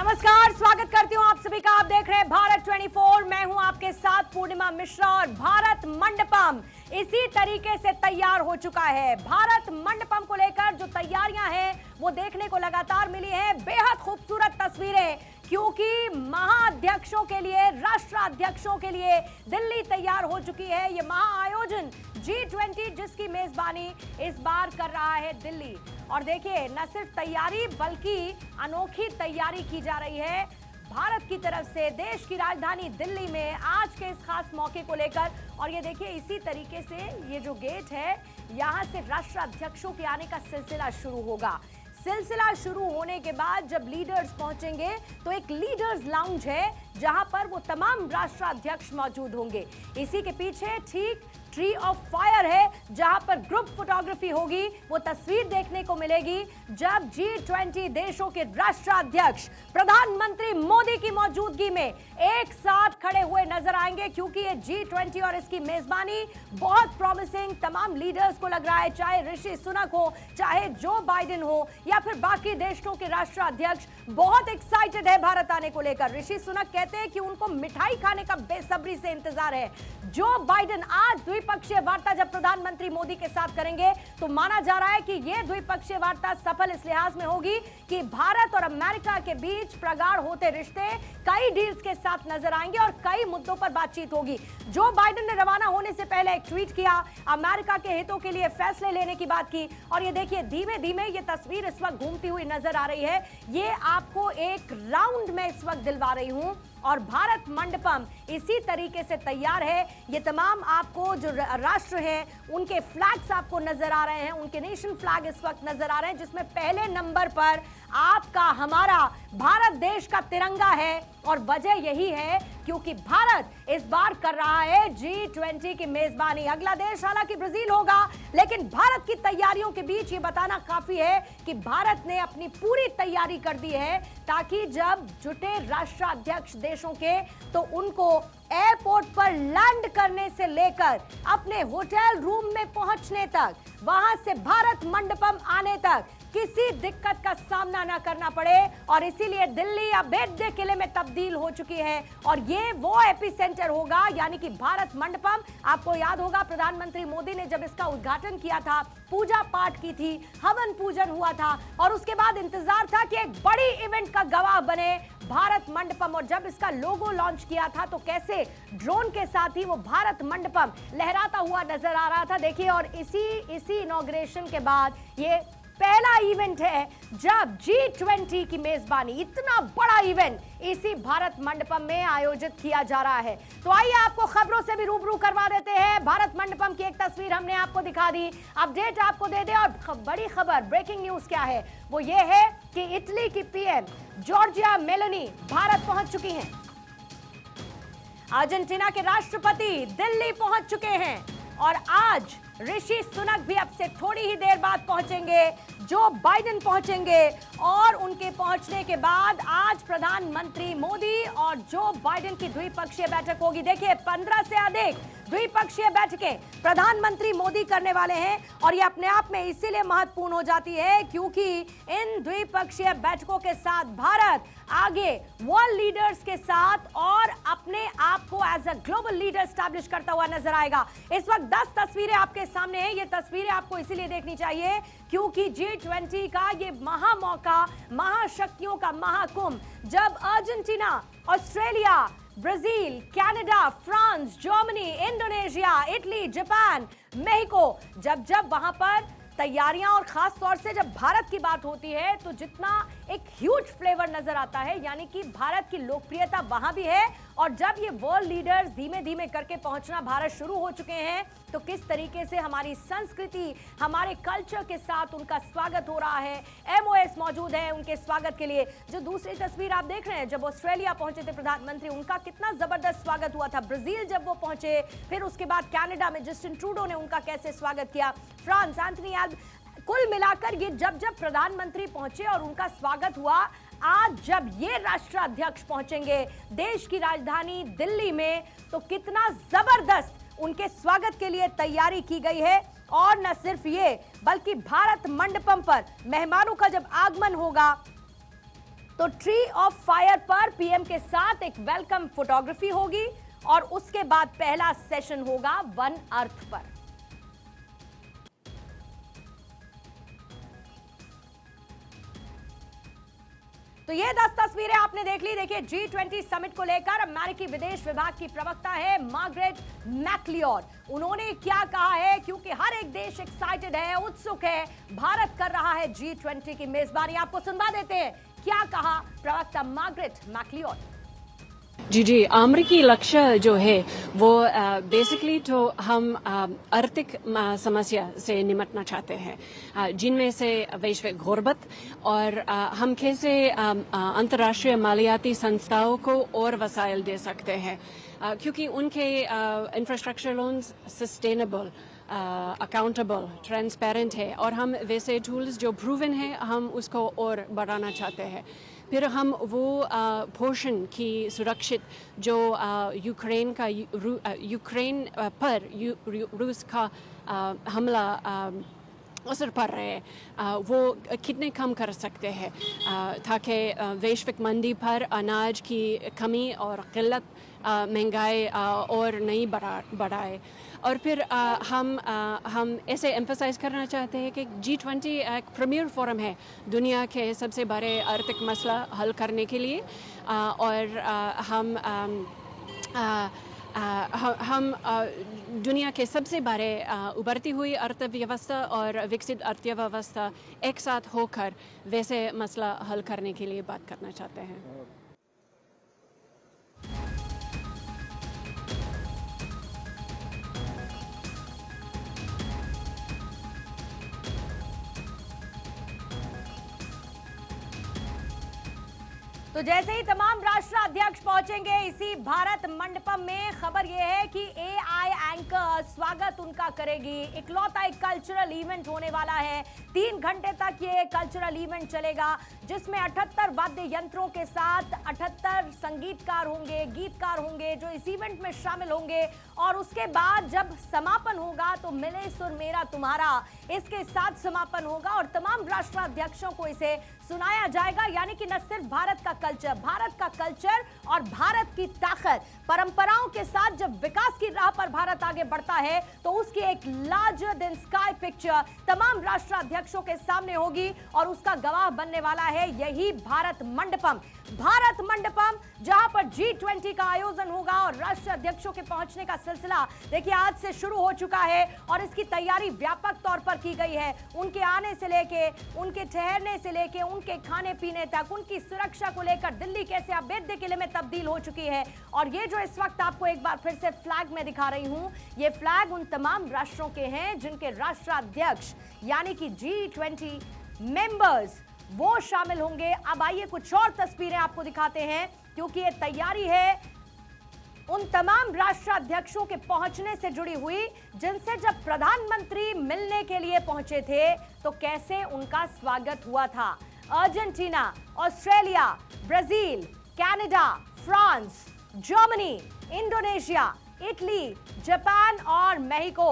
नमस्कार, स्वागत करती हूँ आप सभी का। आप देख रहे हैं भारत 24। मैं हूँ आपके साथ पूर्णिमा मिश्रा और भारत मंडपम इसी तरीके से तैयार हो चुका है। भारत मंडपम को लेकर जो तैयारियां हैं वो देखने को लगातार मिली है। बेहद खूबसूरत तस्वीरें, क्योंकि महाअध्यक्षों के लिए, राष्ट्राध्यक्षों के लिए दिल्ली तैयार हो चुकी है। ये महाआयोजन G20 जिसकी मेजबानी इस बार कर रहा है दिल्ली। और देखिए, न सिर्फ तैयारी बल्कि अनोखी तैयारी की जा रही है भारत की तरफ से देश की राजधानी दिल्ली में आज के इस खास मौके को लेकर। और ये देखिए, इसी तरीके से ये जो गेट है, यहाँ से राष्ट्राध्यक्षों के आने का सिलसिला शुरू होगा। सिलसिला शुरू होने के बाद जब लीडर्स पहुंचेंगे तो एक लीडर्स लाउंज है जहां पर वो तमाम राष्ट्राध्यक्ष मौजूद होंगे। इसी के पीछे ठीक ट्री ऑफ फायर है जहां पर ग्रुप फोटोग्राफी होगी। वो तस्वीर देखने को मिलेगी जब G20 देशों के राष्ट्राध्यक्ष प्रधानमंत्री मोदी की मौजूदगी में एक साथ खड़े हुए नजर आएंगे, क्योंकि ये G20 और इसकी मेजबानी बहुत प्रॉमिसिंग तमाम लीडर्स को लग रहा है। चाहे ऋषि सुनक हो, चाहे जो बाइडेन हो, या फिर बाकी देशों के राष्ट्राध्यक्ष बहुत एक्साइटेड है भारत आने को लेकर। ऋषि सुनक कहते हैं कि उनको मिठाई खाने का बेसब्री से इंतजार है। जो बाइडेन आज द्विपक्षीय वार्ता जब प्रधानमंत्री मोदी के साथ करेंगे तो माना जा रहा है कि यह द्विपक्षीय वार्ता सफल इस लिहाज में होगी कि भारत और अमेरिका के बीच प्रगाढ़ होते रिश्ते कई डील्स के साथ नजर आएंगे और कई मुद्दों पर बातचीत होगी। जो बाइडेन ने रवाना होने से पहले एक ट्वीट किया, अमेरिका के हितों के लिए फैसले लेने की बात की। और ये देखिए, धीमे धीमे ये तस्वीर इस वक्त घूमती हुई नजर आ रही है। ये आपको एक राउंड में इस वक्त दिलवा रही हूं और भारत मंडपम इसी तरीके से तैयार है। ये तमाम आपको जो राष्ट्र हैं उनके फ्लैग्स आपको नजर आ रहे हैं, उनके नेशन फ्लैग इस वक्त नजर आ रहे हैं, जिसमें पहले नंबर पर आपका हमारा भारत देश का तिरंगा है। और वजह यही है क्योंकि भारत इस बार कर रहा है G20 की मेजबानी। अगला देश हालांकि ब्राजील होगा, लेकिन भारत की तैयारियों के बीच ये बताना काफी है कि भारत ने अपनी पूरी तैयारी कर दी है, ताकि जब जुटे राष्ट्राध्यक्ष देशों के तो उनको एयरपोर्ट पर लैंड करने से लेकर अपने होटल रूम में पहुंचने तक, वहां से भारत मंडपम आने तक किसी दिक्कत का सामना ना करना पड़े। और इसीलिए दिल्ली अब बेदे किले में तब्दील हो चुकी है और ये वो एपिसेंटर होगा, यानी कि भारत मंडपम। आपको याद होगा प्रधानमंत्री मोदी ने जब इसका उद्घाटन किया था, पूजा पाठ की थी, हवन पूजन हुआ था और उसके बाद इंतजार था कि एक बड़ी इवेंट का गवाह बने भारत मंडपम। और जब इसका लोगो लॉन्च किया था तो कैसे ड्रोन के साथ ही वो भारत मंडपम लहराता हुआ नजर आ रहा था। देखिए, और इसी इनॉग्रेशन के बाद ये पहला इवेंट है जब G20 की मेजबानी, इतना बड़ा इवेंट इसी भारत मंडपम में आयोजित किया जा रहा है। तो आइए आपको खबरों से भी रूबरू करवा देते हैं। भारत मंडपम की एक तस्वीर हमने आपको दिखा दी, अपडेट आपको दे दे। और बड़ी खबर, ब्रेकिंग न्यूज क्या है, वो ये है कि इटली की पीएम जॉर्जिया मेलोनी भारत पहुंच चुकी हैं। अर्जेंटीना के राष्ट्रपति दिल्ली पहुंच चुके हैं और आज ऋषि सुनक भी अब से थोड़ी ही देर बाद पहुंचेंगे, जो बाइडेन पहुंचेंगे। और उनके पहुंचने के बाद आज प्रधानमंत्री मोदी और जो बाइडेन की द्विपक्षीय बैठक होगी। देखिए, 15 से अधिक द्विपक्षीय बैठकें प्रधानमंत्री मोदी करने वाले हैं और ये अपने आप में इसीलिए महत्वपूर्ण हो जाती है क्योंकि इन द्विपक्षीय बैठकों के साथ भारत आगे वर्ल्ड लीडर्स के साथ और अपने आप को as a global leader establish करता हुआ नजर आएगा। इस वक्त 10 तस्वीरें आपके सामने हैं। ये तस्वीरें आपको इसीलिए देखनी चाहिए क्योंकि G20 का ये महामौका, महाशक्तियों का महाकुंभ, जब Argentina, Australia, Brazil, Canada, France, Germany, Indonesia, Italy, Japan, Mexico, जब वहां पर तैयारियां और खास तौर से जब भारत की बात होती है तो जितना एक ह्यूज फ्लेवर नजर आता है, यानी कि भारत की लोकप्रियता वहां भी है। और जब ये वर्ल्ड लीडर्स धीमे धीमे करके पहुंचना भारत शुरू हो चुके हैं तो किस तरीके से हमारी संस्कृति, हमारे कल्चर के साथ उनका स्वागत हो रहा है। MOS मौजूद है उनके स्वागत के लिए। जो दूसरी तस्वीर आप देख रहे हैं, जब ऑस्ट्रेलिया पहुंचे थे प्रधानमंत्री, उनका कितना जबरदस्त स्वागत हुआ था। ब्राजील जब वो पहुंचे, फिर उसके बाद कनाडा में जस्टिन ट्रूडो ने उनका कैसे स्वागत किया, फ्रांस, एंथनी एल्बनीज़, कुल मिलाकर ये जब प्रधानमंत्री पहुंचे और उनका स्वागत हुआ, आज जब ये राष्ट्राध्यक्ष पहुंचेंगे देश की राजधानी दिल्ली में, तो कितना जबरदस्त उनके स्वागत के लिए तैयारी की गई है। और न सिर्फ ये, बल्कि भारत मंडपम पर मेहमानों का जब आगमन होगा तो ट्री ऑफ फायर पर पीएम के साथ एक वेलकम फोटोग्राफी होगी और उसके बाद पहला सेशन होगा वन अर्थ पर। तो ये 10 तस्वीरें आपने देख ली। देखिए G20 समिट को लेकर अमेरिकी विदेश विभाग की प्रवक्ता है मार्गरेट मैकलियोर। उन्होंने क्या कहा है, क्योंकि हर एक देश एक्साइटेड है, उत्सुक है, भारत कर रहा है G20 की मेजबानी। आपको सुनवा देते हैं क्या कहा प्रवक्ता मार्गरेट मैकलियोर। जी, अमेरिकी लक्ष्य जो है वो बेसिकली तो हम आर्थिक समस्या से निपटना चाहते हैं, जिनमें से वैश्विक गुर्बत और हम कैसे अंतर्राष्ट्रीय मालियाती संस्थाओं को और वसाइल दे सकते हैं, क्योंकि उनके infrastructure loans sustainable, accountable, transparent है और हम वैसे टूल्स जो प्रूवन है हम उसको और बढ़ाना चाहते हैं। फिर हम वो पोषण की सुरक्षित जो यूक्रेन पर रूस का हमला असर पड़ रहे हैं वो कितने कम कर सकते हैं, ताकि वैश्विक मंदी पर अनाज की कमी और किल्लत महंगाई और नहीं बढ़ाए। और फिर हम ऐसे एम्फसाइज करना चाहते हैं कि G20 एक प्रीमियर फोरम है दुनिया के सबसे बड़े आर्थिक मसला हल करने के लिए, और हम दुनिया के सबसे बड़े उभरती हुई अर्थव्यवस्था और विकसित अर्थव्यवस्था एक साथ होकर वैसे मसला हल करने के लिए बात करना चाहते हैं। तो जैसे ही तमाम राष्ट्र अध्यक्ष पहुंचेंगे इसी भारत मंडपम में, खबर यह है कि AI एंकर स्वागत उनका करेगी। इकलौता एक कल्चरल इवेंट होने वाला है। 3 घंटे तक ये कल्चरल इवेंट चलेगा, जिसमें 78 वाद्य यंत्रों के साथ 78 संगीतकार होंगे, गीतकार होंगे जो इस इवेंट में शामिल होंगे। और उसके बाद जब समापन होगा तो मिले सुर मेरा तुम्हारा, इसके साथ समापन होगा और तमाम राष्ट्राध्यक्षों को इसे सुनाया जाएगा। यानी कि न सिर्फ भारत का कल्चर और भारत की ताकत, परंपराओं के साथ जब विकास की राह पर भारत आगे बढ़ता है तो उसकी एक लार्जर देन स्काई पिक्चर तमाम राष्ट्राध्यक्षों के सामने होगी और उसका गवाह बनने वाला है यही भारत मंडपम, जहां पर G20 का आयोजन होगा। और राष्ट्राध्यक्षों के पहुंचने का सिलसिला देखिए आज से शुरू हो चुका है और इसकी तैयारी व्यापक तौर पर की गई है। उनके आने से लेके, उनके ठहरने से लेके, उनके खाने पीने तक, उनकी सुरक्षा को लेकर दिल्ली कैसे अभेद्य किले में तब्दील हो चुकी है। और ये जो इस वक्त आपको एक बार फिर से फ्लैग में दिखा रही हूं, ये फ्लैग उन तमाम राष्ट्रों के हैं जिनके राष्ट्राध्यक्ष यानी कि G20 मेंबर्स वो शामिल होंगे। अब आइए कुछ और तस्वीरें आपको दिखाते हैं, क्योंकि ये तैयारी है उन तमाम राष्ट्राध्यक्षों के पहुंचने से जुड़ी हुई, जिनसे जब प्रधानमंत्री मिलने के लिए पहुंचे थे तो कैसे उनका स्वागत हुआ था। Argentina, Australia, Brazil, Canada, France, Germany, Indonesia, Italy, Japan और मेक्सिको,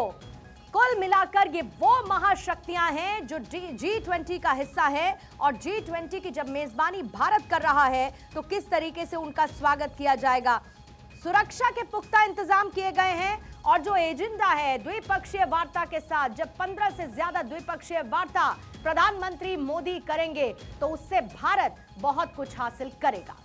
कुल मिलाकर ये वो महाशक्तियां हैं जो G20 का हिस्सा है। और G20 की जब मेजबानी भारत कर रहा है तो किस तरीके से उनका स्वागत किया जाएगा। सुरक्षा के पुख्ता इंतजाम किए गए हैं और जो एजेंडा है द्विपक्षीय वार्ता के साथ, जब 15 से ज्यादा द्विपक्षीय वार्ता प्रधानमंत्री मोदी करेंगे तो उससे भारत बहुत कुछ हासिल करेगा।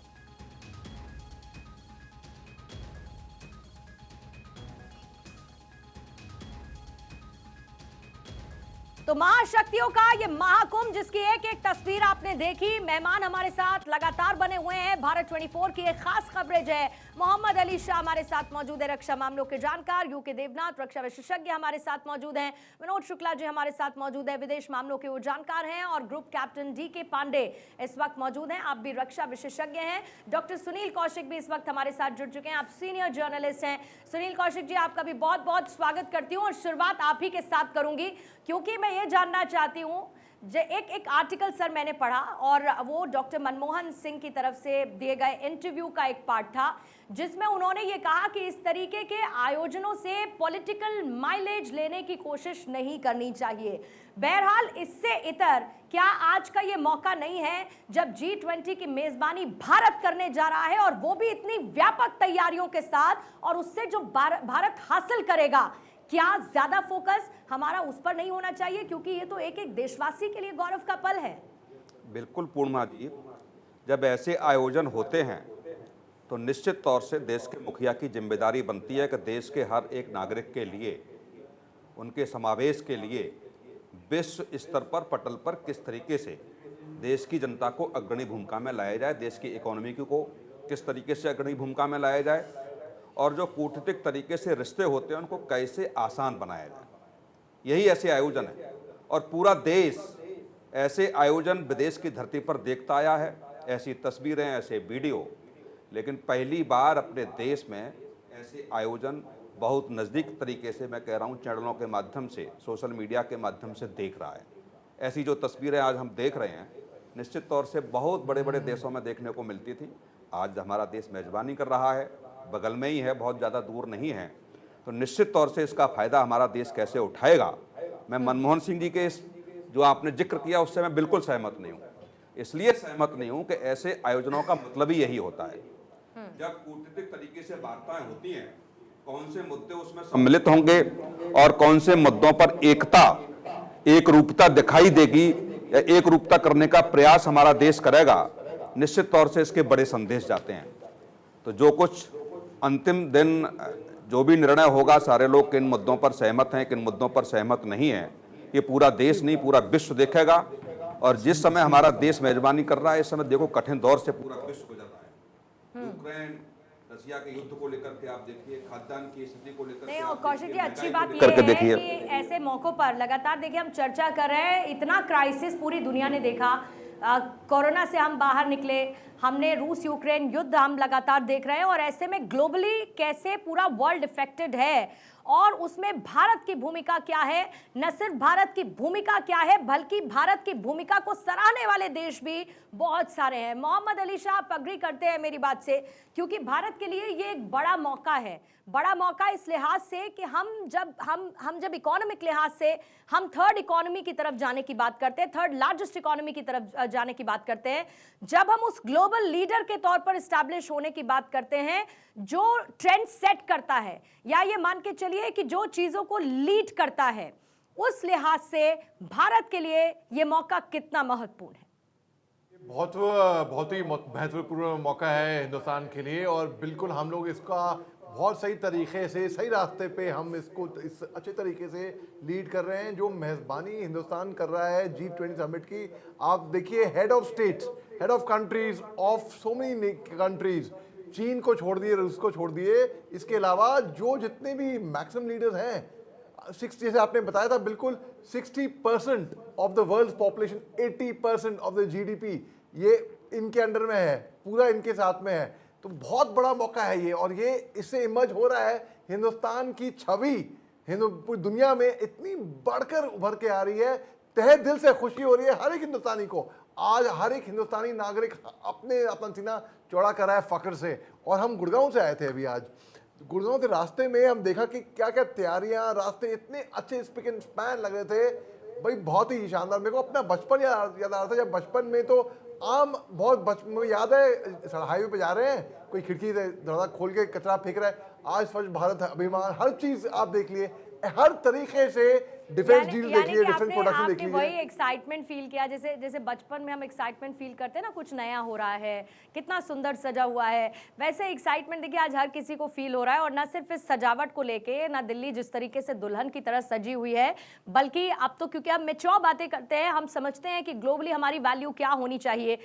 तो महाशक्तियों का ये महाकुंभ, जिसकी एक एक तस्वीर आपने देखी। मेहमान हमारे साथ लगातार बने हुए हैं। भारत 24 की एक खास कवरेज है। मोहम्मद अली शाह हमारे साथ मौजूद है, रक्षा मामलों के जानकार। यूके देवनाथ रक्षा विशेषज्ञ हमारे साथ मौजूद हैं। विनोद शुक्ला जी हमारे साथ मौजूद है, विदेश मामलों के वो जानकार हैं। और ग्रुप कैप्टन DK पांडे इस वक्त मौजूद हैं, आप भी रक्षा विशेषज्ञ हैं। डॉक्टर सुनील कौशिक भी इस वक्त हमारे साथ जुड़ चुके हैं, आप सीनियर जर्नलिस्ट हैं। सुनील कौशिक जी, आपका भी बहुत बहुत स्वागत करती हूँ और शुरुआत आप ही के साथ करूंगी, क्योंकि मैं ये जानना चाहती हूं एक आर्टिकल सर मैंने पढ़ा और वो डॉक्टर मनमोहन सिंह की तरफ से दिए गए इंटरव्यू का एक पार्ट था, जिसमें उन्होंने ये कहा कि इस तरीके के आयोजनों से पॉलिटिकल माइलेज लेने की कोशिश नहीं करनी चाहिए। बहरहाल इससे इतर क्या आज का ये मौका नहीं है जब G20 की मेजबानी भारत करने जा रहा है, और वो भी इतनी व्यापक तैयारियों के साथ, और उससे जो भारत हासिल करेगा, क्या ज्यादा फोकस हमारा उस पर नहीं होना चाहिए? क्योंकि ये तो एक एक देशवासी के लिए गौरव का पल है। बिल्कुल पूर्णिमा जी, जब ऐसे आयोजन होते हैं तो निश्चित तौर से देश के मुखिया की जिम्मेदारी बनती है कि देश के हर एक नागरिक के लिए, उनके समावेश के लिए विश्व स्तर पर पटल पर किस तरीके से देश की जनता को अग्रणी भूमिका में लाया जाए, देश की इकोनॉमी को किस तरीके से अग्रणी भूमिका में लाया जाए, और जो कूटनीतिक तरीके से रिश्ते होते हैं उनको कैसे आसान बनाया जाए। यही ऐसे आयोजन है, और पूरा देश ऐसे आयोजन विदेश की धरती पर देखता आया है, ऐसी तस्वीरें, ऐसे वीडियो, लेकिन पहली बार अपने देश में ऐसे आयोजन बहुत नज़दीक तरीके से, मैं कह रहा हूँ, चैनलों के माध्यम से, सोशल मीडिया के माध्यम से देख रहा है। ऐसी जो तस्वीरें आज हम देख रहे हैं, निश्चित तौर से बहुत बड़े बड़े देशों में देखने को मिलती थी। आज हमारा देश मेज़बानी कर रहा है, बगल में ही है, बहुत ज़्यादा दूर नहीं है, तो निश्चित तौर से इसका फ़ायदा हमारा देश कैसे उठाएगा। मैं मनमोहन सिंह जी के इस जो आपने जिक्र किया उससे मैं बिल्कुल सहमत नहीं हूँ। इसलिए सहमत नहीं हूँ कि ऐसे आयोजनों का मतलब ही यही होता है, जब कूटनीतिक तरीके से वार्ताएं होती हैं, कौन से मुद्दे उसमें सम्मिलित होंगे और कौन से मुद्दों पर एक रूपता दिखाई देगी या एक रूपता करने का प्रयास हमारा देश करेगा, निश्चित तौर से इसके बड़े संदेश जाते हैं। तो जो कुछ अंतिम दिन जो भी निर्णय होगा, सारे लोग किन मुद्दों पर सहमत हैं, किन मुद्दों पर सहमत नहीं हैं, ये पूरा देश नहीं पूरा विश्व देखेगा। और जिस समय हमारा देश मेजबानी कर रहा है, इस समय देखो कठिन दौर से पूरा विश्व गुजर रहा है। यूक्रेन रसिया के युद्ध को लेकर के आप देखिए, खाद्यान्न की स्थिति को लेकर नहीं, और कौशिक जी अच्छी बात ये है कि ऐसे मौकों पर लगातार देखिए हम चर्चा कर रहे हैं। इतना क्राइसिस पूरी दुनिया ने देखा, कोरोना से हम बाहर निकले, हमने रूस यूक्रेन युद्ध हम लगातार देख रहे हैं, और ऐसे में ग्लोबली कैसे पूरा वर्ल्ड इफेक्टेड है, और उसमें भारत की भूमिका क्या है। न सिर्फ भारत की भूमिका क्या है, बल्कि भारत की भूमिका को सराहने वाले देश भी बहुत सारे हैं। मोहम्मद अली शाह, आप अग्री करते हैं मेरी बात से? क्योंकि भारत के लिए ये एक बड़ा मौका है, बड़ा मौका इस लिहाज से कि हम जब इकोनॉमिक लिहाज से हम थर्ड इकोनॉमी की तरफ जाने की बात करते हैं, थर्ड लार्जेस्ट इकोनॉमी की तरफ जाने की बात करते हैं, जब हम उस ग्लोबल लीडर के तौर पर इस्टेब्लिश होने की बात करते हैं, जो ट्रेंड सेट करता है, या ये मान के चलिए कि जो चीजों को लीड करता है, उस लिहाज से भारत के लिए ये मौका कितना महत्वपूर्ण है? बहुत ही महत्वपूर्ण मौका है हिंदुस्तान के लिए, और बिल्कुल हम लोग इसका बहुत सही तरीके से, सही रास्ते पे हम इसको इस अच्छे तरीके से लीड कर रहे हैं। जो मेज़बानी हिंदुस्तान कर रहा है G20 समिट की, आप देखिए, head of states, head of countries of so many countries, चीन को छोड़ दिए, रूस को छोड़ दिए, इसके अलावा जो जितने भी मैक्सिमम लीडर्स हैं, 60, जैसे आपने बताया था, बिल्कुल 60% of the world population, 80% of the GDP ये इनके अंडर में है, पूरा इनके साथ में है। तो बहुत बड़ा मौका है ये, और ये इससे इमर्ज हो रहा है हिंदुस्तान की छवि पूरी दुनिया में इतनी बढ़कर उभर के आ रही है। तहे दिल से खुशी हो रही है हर एक हिंदुस्तानी को। आज हर एक हिंदुस्तानी नागरिक अपना सीना चौड़ा कर रहा है फख्र से। और हम गुड़गांव से आए थे अभी, आज गुड़गांव के रास्ते में हम देखा कि क्या क्या तैयारियां, रास्ते इतने अच्छे स्पिक एंड स्पैन लग रहे थे भाई, बहुत ही शानदार। मेरे को अपना बचपन याद आ रहा था, जब बचपन में तो आम बहुत बचपन में याद है, हाईवे पे जा रहे हैं, कोई खिड़की से दरवाजा खोल के कचरा फेंक रहा है। आज स्वच्छ भारत अभियान, हर चीज आप देख लिए, हर तरीके से डिफेंस डील देख लिए, डिफेंस प्रोडक्शन देख लीजिए। वही एक्साइटमेंट फील किया, जैसे बचपन में हम एक्साइटमेंट फील करते हैं ना, कुछ नया हो रहा है, कितना सुंदर सजा हुआ है, वैसे एक्साइटमेंट देखिए आज हर किसी को फील हो रहा है। और ना सिर्फ इस सजावट को लेके, ना दिल्ली जिस तरीके से दुल्हन की तरह सजी हुई है, बल्कि अब तो क्योंकि हम मैच्योर बातें करते हैं, हम समझते हैं कि ग्लोबली हमारी वैल्यू क्या होनी चाहिए,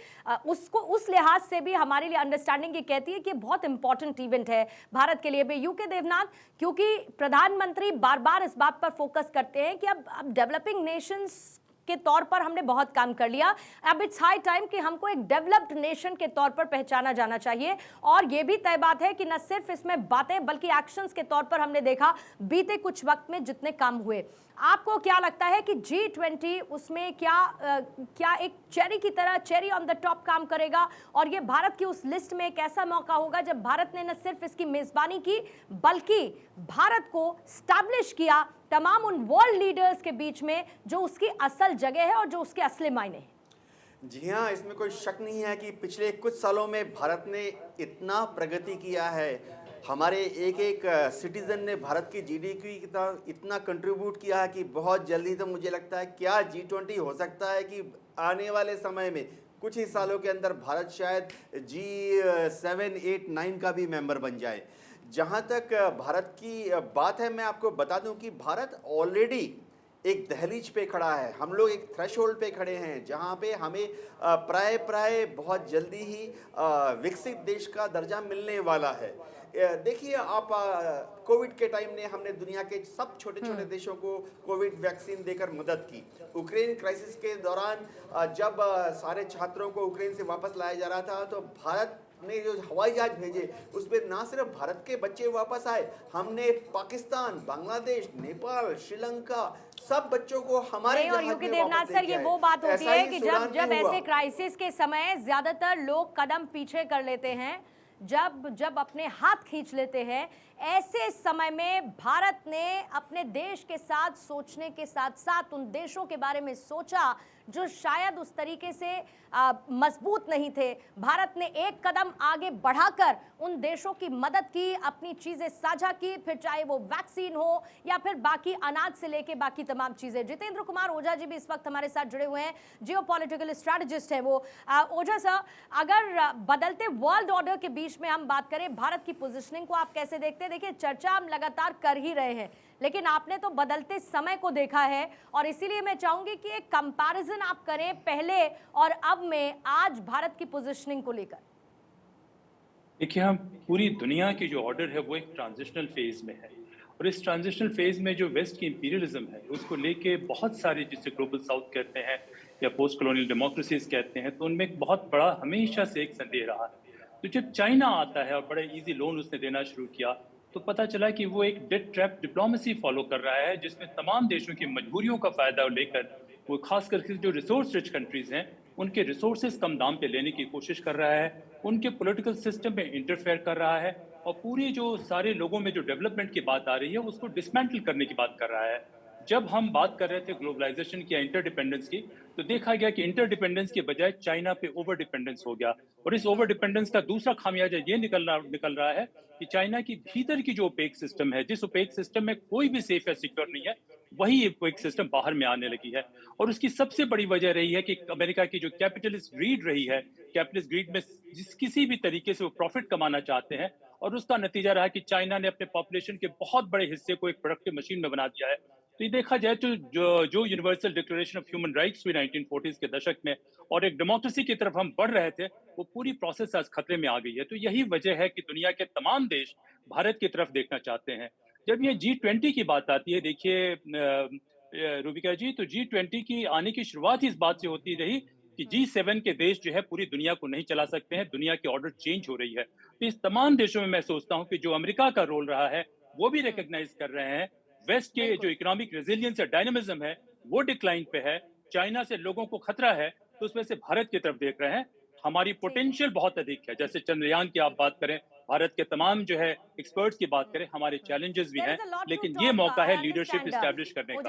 उसको उस लिहाज से भी हमारे लिए अंडरस्टैंडिंग ये कहती है कि बहुत इंपॉर्टेंट इवेंट है भारत के लिए भी। यूके देवनाथ, क्योंकि प्रधानमंत्री बार बार इस बात पर फोकस करते हैं कि अब डेवलपिंग नेशंस के तौर पर हमने बहुत काम कर लिया, अब इट्स हाई टाइम कि हमको एक डेवलप्ड नेशन के तौर पर पहचाना जाना चाहिए। और ये भी तय बात है कि न सिर्फ इसमें बातें बल्कि एक्शंस के तौर पर हमने देखा बीते कुछ वक्त में जितने काम हुए। आपको क्या लगता है कि G20 उसमें क्या एक चेरी की तरह, चेरी ऑन द टॉप काम करेगा, और ये भारत की उस लिस्ट में एक ऐसा मौका होगा जब भारत ने न सिर्फ इसकी मेजबानी की बल्कि भारत को स्टैब्लिश किया तमाम उन वर्ल्ड लीडर्स के बीच में जो उसकी असल जगह है और जो उसके असली मायने हैं। जी हाँ, इसमें कोई शक नहीं है कि पिछले कुछ सालों में भारत ने इतना प्रगति किया है। हमारे एक एक सिटीज़न ने भारत की जीडीपी की तरफ इतना कंट्रीब्यूट किया है कि बहुत जल्दी तो मुझे लगता है क्या G20 हो सकता है कि आने वाले समय में कुछ ही सालों के अंदर भारत शायद G7, 8, 9 का भी मेंबर बन जाए। जहाँ तक भारत की बात है, मैं आपको बता दूं कि भारत ऑलरेडी एक दहलीज पे खड़ा है। हम लोग एक थ्रेशोल्ड पे खड़े हैं जहाँ पे हमें प्राय बहुत जल्दी ही विकसित देश का दर्जा मिलने वाला है। देखिए आप, कोविड के टाइम ने हमने दुनिया के सब छोटे छोटे देशों को कोविड वैक्सीन देकर मदद की। यूक्रेन क्राइसिस के दौरान जब सारे छात्रों को यूक्रेन से वापस लाया जा रहा था तो भारत ने जो हवाई जहाज भेजे उसमें ना सिर्फ भारत के बच्चे वापस आए, हमने पाकिस्तान, बांग्लादेश, नेपाल, श्रीलंका सब बच्चों को हमारे और यूके देवनाथ सर, ये वो बात होती है कि जब ऐसे क्राइसिस के समय ज्यादातर लोग कदम पीछे कर लेते हैं, जब अपने हाथ खींच लेते हैं, ऐसे समय में भारत ने अपने देश के साथ सोचने के साथ साथ उन देशों के बारे में सोचा जो शायद उस तरीके से मजबूत नहीं थे। भारत ने एक कदम आगे बढ़ाकर उन देशों की मदद की, अपनी चीजें साझा की, फिर चाहे वो वैक्सीन हो या फिर बाकी अनाज से लेके बाकी तमाम चीजें। जितेंद्र कुमार ओझा जी भी इस वक्त हमारे साथ जुड़े हुए हैं, जियोपॉलिटिकल स्ट्रैटेजिस्ट हैं वो। ओझा सर, अगर बदलते वर्ल्ड ऑर्डर के बीच में हम बात करें, भारत की पोजिशनिंग को आप कैसे देखते हैं? देखिए, चर्चा हम लगातार कर ही रहे हैं, लेकिन आपने तो बदलते समय को देखा है, और इसीलिए मैं चाहूंगी कि एक कंपैरिजन आप करें पहले और अब में, आज भारत की पोजीशनिंग को लेकर। देखिए, हम पूरी दुनिया की जो ऑर्डर है वो एक ट्रांजिशनल फेज में है, और इस ट्रांजिशनल फेज में जो वेस्ट की इंपीरियलिज्म है उसको लेके बहुत सारे, जिसे ग्लोबल साउथ कहते हैं या पोस्ट कॉलोनियल डेमोक्रेसीज कहते हैं, तो उनमें एक बहुत बड़ा हमेशा से एक संदेह रहा है। तो जब चाइना आता है और बड़े इजी लोन उसने देना शुरू किया तो पता चला कि वो एक डेट ट्रैप डिप्लोमेसी फॉलो कर रहा है, जिसमें तमाम देशों की मजबूरियों का फायदा लेकर वो खास करके जो रिसोर्स रिच कंट्रीज हैं उनके रिसोर्सेज कम दाम पे लेने की कोशिश कर रहा है, उनके पॉलिटिकल सिस्टम में इंटरफेयर कर रहा है, और पूरी जो सारे लोगों में जो डेवलपमेंट की बात आ रही है उसको डिसमेंटल करने की बात कर रहा है। जब हम बात कर रहे थे ग्लोबलाइजेशन की या इंटरडिपेंडेंस की, तो देखा गया कि इंटरडिपेंडेंस के बजाय चाइना पे ओवर डिपेंडेंस हो गया, और इस ओवर डिपेंडेंस का दूसरा खामियाजा ये निकल रहा है कि चाइना की भीतर की जो ओपेक सिस्टम है, जिस ओपेक सिस्टम में कोई भी सेफ या सिक्योर नहीं है, वही ओपेक सिस्टम बाहर में आने लगी है। और उसकी सबसे बड़ी वजह रही है कि अमेरिका की जो कैपिटलिस्ट ग्रीड रही है, कैपिटलिस्ट ग्रीड में किसी भी तरीके से वो प्रॉफिट कमाना चाहते हैं, और उसका नतीजा रहा कि चाइना ने अपने पॉपुलेशन के बहुत बड़े हिस्से को एक प्रोडक्टिव मशीन में बना दिया है। तो ये देखा जाए तो जो universal declaration of human rights हुई 1940s के दशक में और एक डेमोक्रेसी की तरफ हम बढ़ रहे थे, वो पूरी प्रोसेस आज खतरे में आ गई है। तो यही वजह है कि दुनिया के तमाम देश भारत की तरफ देखना चाहते हैं। जब ये G20 की बात आती है, देखिए रूबिका जी, तो G20 की आने की शुरुआत ही इस बात से होती रही कि G7 के देश जो है पूरी दुनिया को नहीं चला सकते हैं, दुनिया की ऑर्डर चेंज हो रही है। तो इस तमाम देशों में मैं सोचता हूँ कि जो अमेरिका का रोल रहा है वो भी रिकॉग्नाइज कर रहे हैं। वेस्ट के जो इकोनॉमिक रेजिलियंस या डायनामिज्म है वो डिक्लाइन पे है, चाइना से लोगों को खतरा है, तो उसमें से भारत की तरफ देख रहे हैं। हमारी पोटेंशियल बहुत अधिक है, जैसे चंद्रयान की आप बात करें, भारत के तमाम जो है एक्सपर्ट्स की बात करें, हमारे चैलेंजेस भी हैं, लेकिन ये मौका है लीडरशिप इस्टेब्लिश करने का।